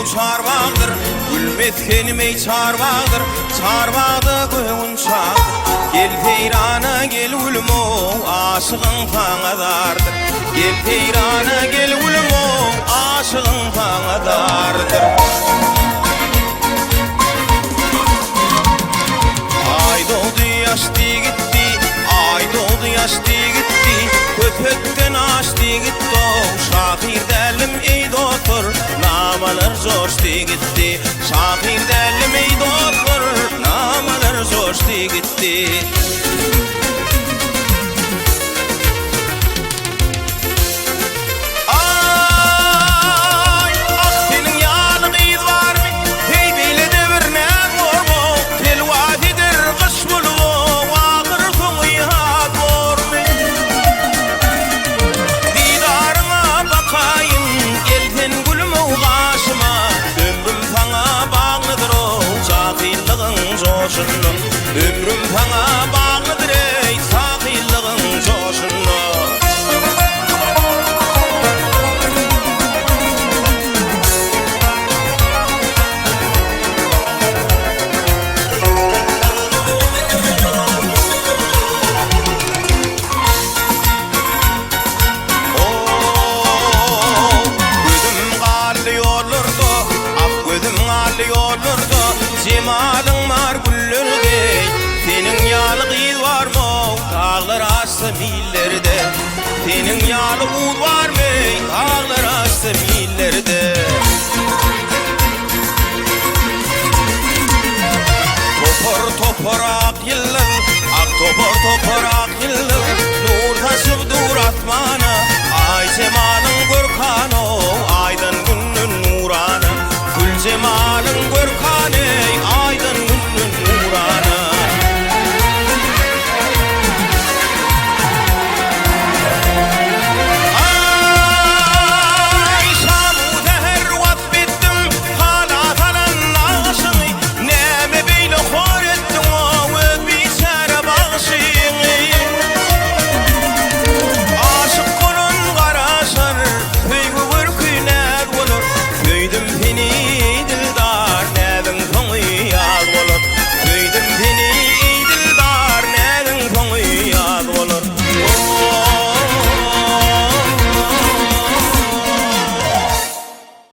çarbağdır, gülmetkenime çarbağdır, çarbağda göğün çağdır. Gel peyrana gel ulmo, aşığın tağadardır. Gel peyrana gel ulmo, aşığın tağadardır. Ay doğdu yaştı gitti, ay doğdu yaştı gitti, köpekten açtı gitti. Şahir delim ey doktor, namalar coştu gitti. Şahir delim ey doktor, namalar coştu gitti. Ömrüm sana bağlıdır ey sakillığın coşunlu. Gözüm ağlıyorlardı, ah gözüm ağlıyorlardı. Cemalın var güllerde, senin yağlı kız var mı? Dağlar açsa millerde. Senin yağlı ud var mı? Dağlar açsa millerde. Topar toparak yıllar, ak topar toparak yıllar.